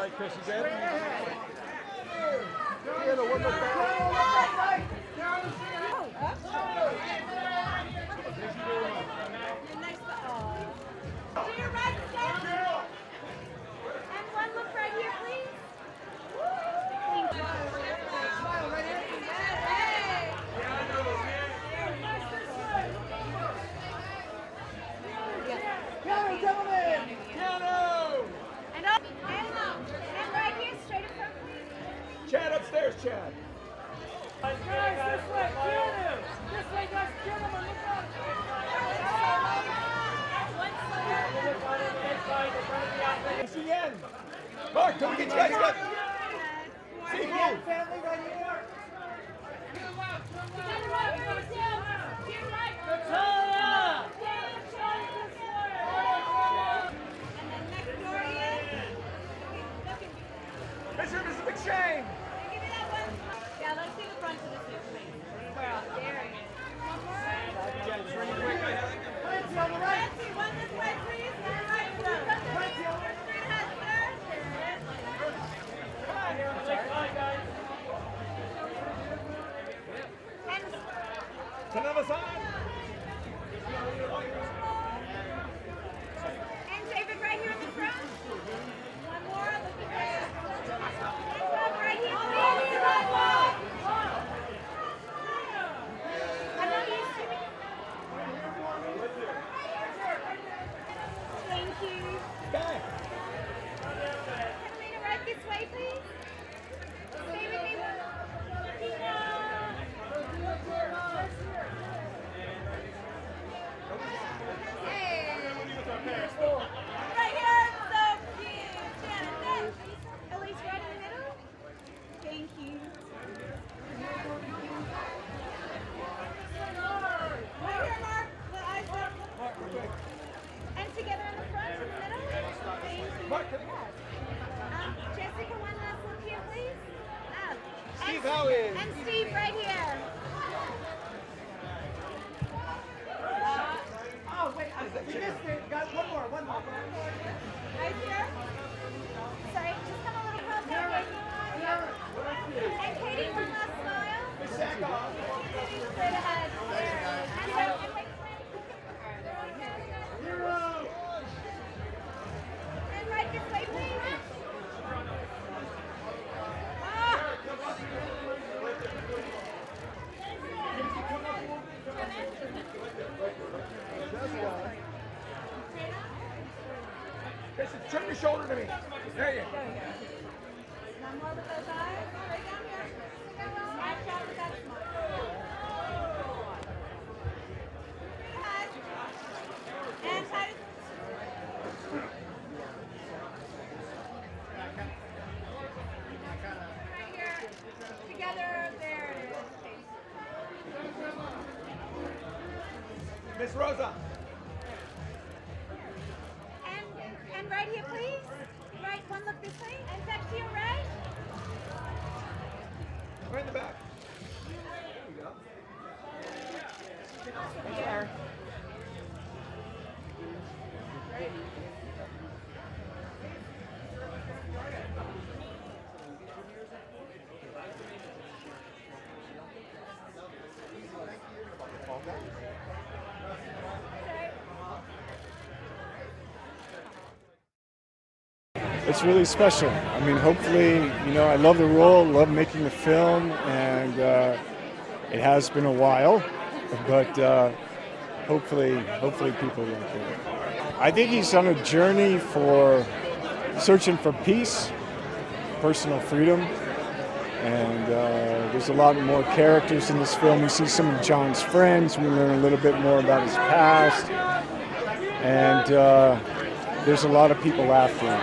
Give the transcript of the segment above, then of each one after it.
right, Chris, you good? Yeah, the one more back. To your right, Sam. And one look right here, please. Thank you. Smile right here. Hey. Keanu, gentlemen! Keanu! And up. And right here, straight in front, please. Chad upstairs, Chad. Guys, this way, Keanu! This way, guys, gentlemen, look out! It's the end. Mark, can we get you guys together? See you. Family right here! Mr. and Mrs. McShane. Yeah, let's see the front of the suit, please. There it is. One more. Clancy on the right! Nancy, one this way, please. One right, sir. Clancy on the right! Straight ahead, sir. Ten of us on. And David right here in the front. One more, looking there. And Bob right here, please. I know you see me. Thank you. Back. Can Rina right this way, please? Stay with me. Hey. Right here, so cute. Janet, Elise right in the middle. Thank you. Right here, Mark. The eyes up. And together in the front, in the middle. Thank you. Mark, can I Jessica, one last look here, please. Steve, how is? And Steve right here. Oh, wait, we missed it. Got one more. Right here. Sorry, just come a little closer. And Katie, one last smile. Straight ahead. And wait. And right this way, please. Listen, turn your shoulder to me. There you go. One more with those eyes. Right down here. Smash out with that smile. And tight. Right here. Together. There it is. Miss Rosa. And right here, please. Right, one look this way. And back to your right. Right in the back. There you go. Here. It's really special. I mean, hopefully, I love the role, love making the film, and it has been a while, but hopefully people like it. I think he's on a journey for searching for peace, personal freedom, and there's a lot more characters in this film. We see some of John's friends, we learn a little bit more about his past, and there's a lot of people after him.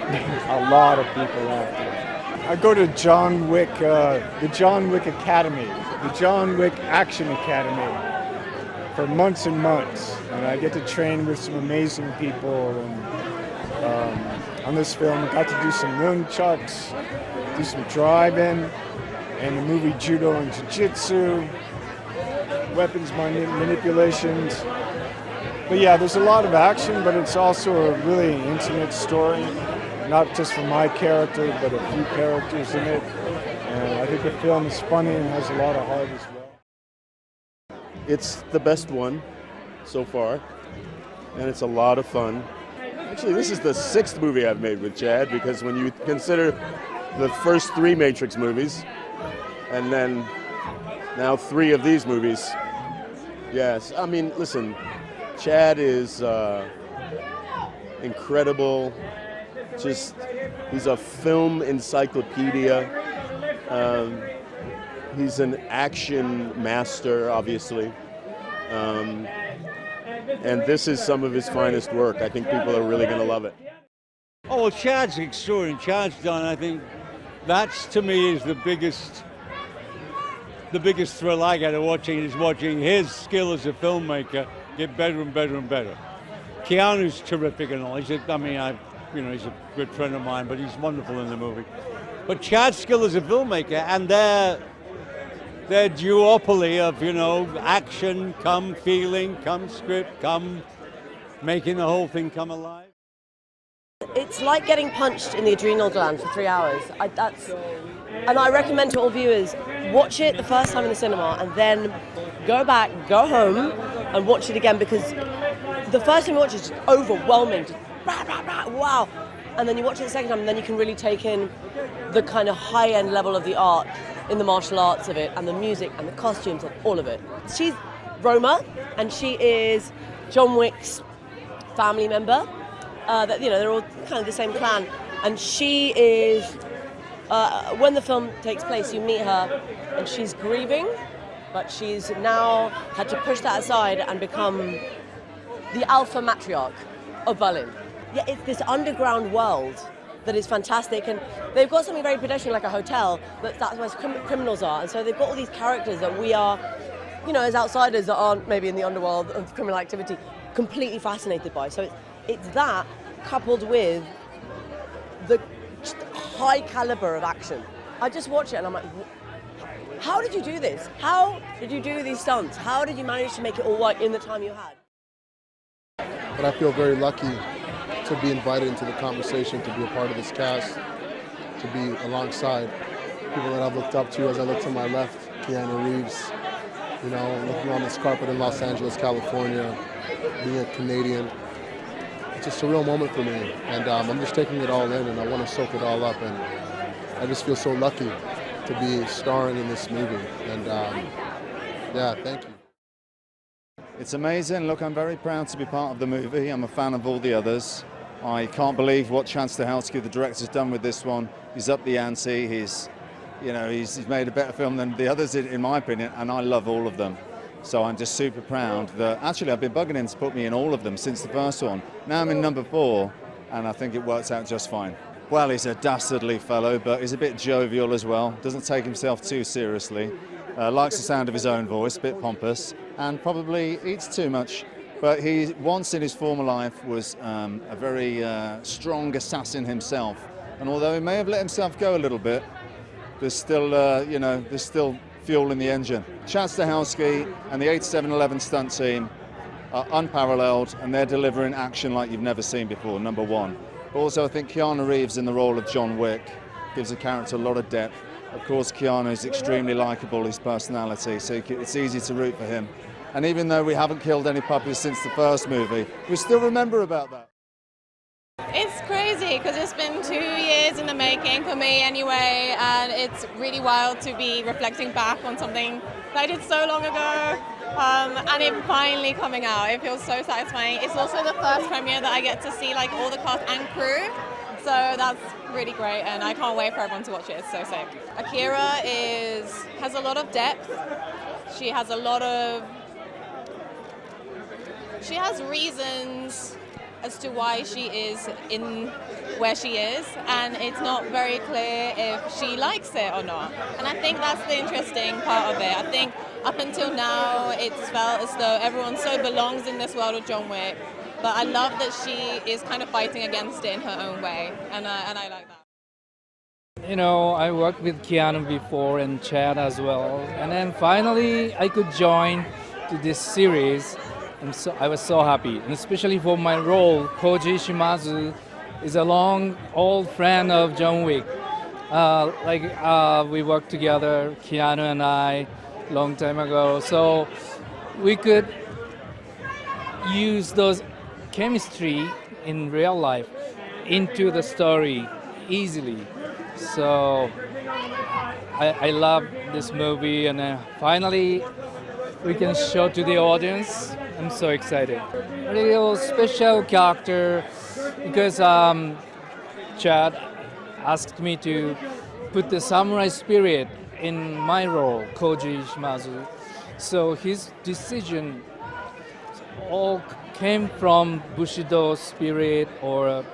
A lot of people after him. I go to John Wick, the John Wick Academy, the John Wick Action Academy for months and months, and I get to train with some amazing people. And on this film, I got to do some nunchucks, do some driving, and the movie Judo and Jiu-Jitsu, weapons manipulations. But yeah, there's a lot of action, but it's also a really intimate story. not just for my character, but a few characters in it. And I think the film is funny and has a lot of heart as well. It's the best one so far, and it's a lot of fun. Actually, this is the 6th movie I've made with Chad, because when you consider the first 3 Matrix movies, and then now 3 of these movies, yes. I mean, listen, Chad is incredible. Just, he's a film encyclopedia. He's an action master, obviously. And this is some of his finest work. I think people are really going to love it. Oh, well, Chad's extraordinary. Chad's done, I think, that's to me is the biggest thrill I get of watching his skill as a filmmaker get better and better and better. Keanu's terrific and all. He's a good friend of mine, but he's wonderful in the movie. But Chad's skill as a filmmaker and their duopoly of, action, come feeling, come script, come making the whole thing come alive. It's like getting punched in the adrenal gland for 3 hours. And I recommend to all viewers, watch it the first time in the cinema and then go back, go home and watch it again, because the first time you watch it is just overwhelming. Just rah, rah, rah, wow. And then you watch it the second time and then you can really take in the kind of high-end level of the art in the martial arts of it, and the music and the costumes and all of it. She's Roma, and she is John Wick's family member. They're all kind of the same clan. And she is, when the film takes place, you meet her, and she's grieving, but she's now had to push that aside and become the alpha matriarch of Berlin. Yeah, it's this underground world that is fantastic, and they've got something very pedestrian like a hotel, but that's where criminals are, and so they've got all these characters that we are, as outsiders that aren't maybe in the underworld of criminal activity, completely fascinated by. So it's that coupled with the high caliber of action. I just watch it and I'm like, how did you do this? How did you do these stunts? How did you manage to make it all work in the time you had? But I feel very lucky to be invited into the conversation, to be a part of this cast, to be alongside people that I've looked up to. As I look to my left, Keanu Reeves, looking on this carpet in Los Angeles, California, being a Canadian. It's a surreal moment for me, and I'm just taking it all in, and I want to soak it all up, and I just feel so lucky to be starring in this movie, and thank you. It's amazing. Look, I'm very proud to be part of the movie. I'm a fan of all the others. I can't believe what Chad Stahelski, the director's done with this one. He's up the ante. He's made a better film than the others, in my opinion, and I love all of them. So I'm just super proud that, actually, I've been bugging him to put me in all of them since the first one. Now I'm in number 4, and I think it works out just fine. Well, he's a dastardly fellow, but he's a bit jovial as well. Doesn't take himself too seriously. Likes the sound of his own voice, a bit pompous, and probably eats too much. But he once in his former life was a very strong assassin himself. And although he may have let himself go a little bit, there's still fuel in the engine. Chad Stahelski and the 8711 stunt team are unparalleled, and they're delivering action like you've never seen before, number 1. But also I think Keanu Reeves in the role of John Wick gives the character a lot of depth. Of course, Keanu is extremely likeable, his personality, so it's easy to root for him. And even though we haven't killed any puppies since the first movie, we still remember about that. It's crazy because it's been 2 years in the making for me anyway, and it's really wild to be reflecting back on something that I did so long ago, and it finally coming out. It feels so satisfying. It's also the first premiere that I get to see like all the cast and crew, so that's really great, and I can't wait for everyone to watch it. It's so sick. Akira has a lot of depth. She has reasons as to why she is in where she is, and it's not very clear if she likes it or not. And I think that's the interesting part of it. I think up until now it's felt as though everyone so belongs in this world of John Wick, but I love that she is kind of fighting against it in her own way, and I like that. I worked with Keanu before and Chad as well, and then finally I could join to this series. I was so happy, and especially for my role, Koji Shimazu is a long old friend of John Wick. We worked together, Keanu and I, long time ago. So we could use those chemistry in real life into the story easily. So I love this movie, and finally we can show to the audience. I'm so excited. Real special character because Chad asked me to put the samurai spirit in my role, Koji Shimazu. So his decision all came from Bushido spirit or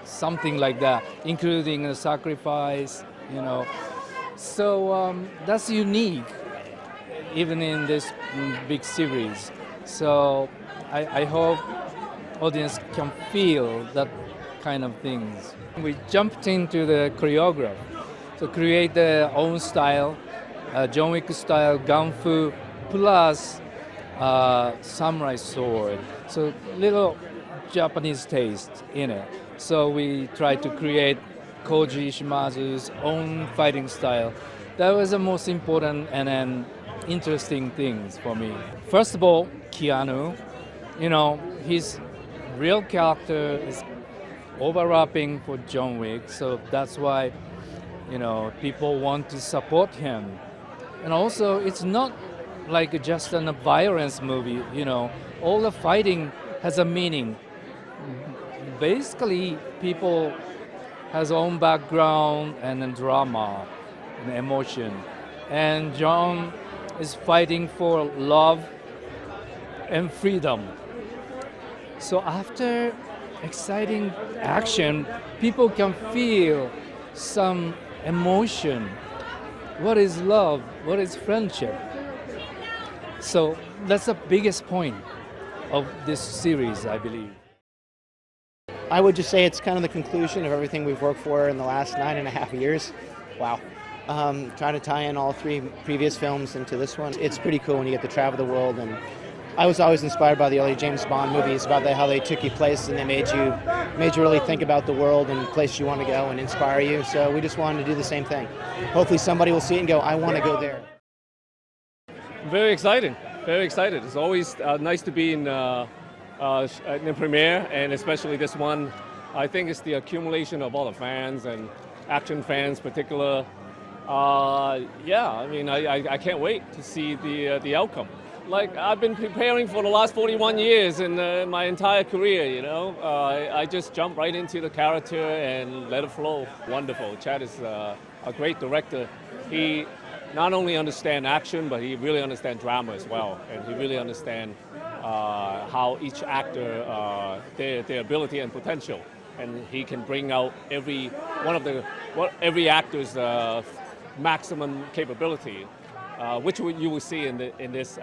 something like that, including a sacrifice, you know. So that's unique, even in this big series. So I hope audience can feel that kind of things. We jumped into the choreography, so create their own style, John Wick style gunfu plus samurai sword. So little Japanese taste in it. So we tried to create Koji Shimazu's own fighting style. That was the most important and then interesting things for me. First of all, Keanu, you know, his real character is overlapping for John Wick, so that's why, you know, people want to support him. And also, it's not like just a violence movie, you know, all the fighting has a meaning. Basically, people has own background and then drama and emotion. And John is fighting for love and freedom. So after exciting action, people can feel some emotion. What is love? What is friendship? So that's the biggest point of this series, I believe. I would just say it's kind of the conclusion of everything we've worked for in the last 9.5 years. Wow. Trying to tie in all 3 previous films into this one. It's pretty cool when you get to travel the world, and I was always inspired by the early James Bond movies about how they took you places and they made you really think about the world and places you want to go and inspire you. So we just wanted to do the same thing. Hopefully somebody will see it and go, I want to go there. Very exciting. Very excited. It's always nice to be in the premiere, and especially this one. I think it's the accumulation of all the fans and action fans in particular. Yeah, I mean, I can't wait to see the outcome. Like, I've been preparing for the last 41 years in my entire career, you know. I just jump right into the character and let it flow. Wonderful. Chad is a great director. He not only understands action, but he really understands drama as well. And he really understands how each actor, their ability and potential. And he can bring out every actor's maximum capability, which you will see in this.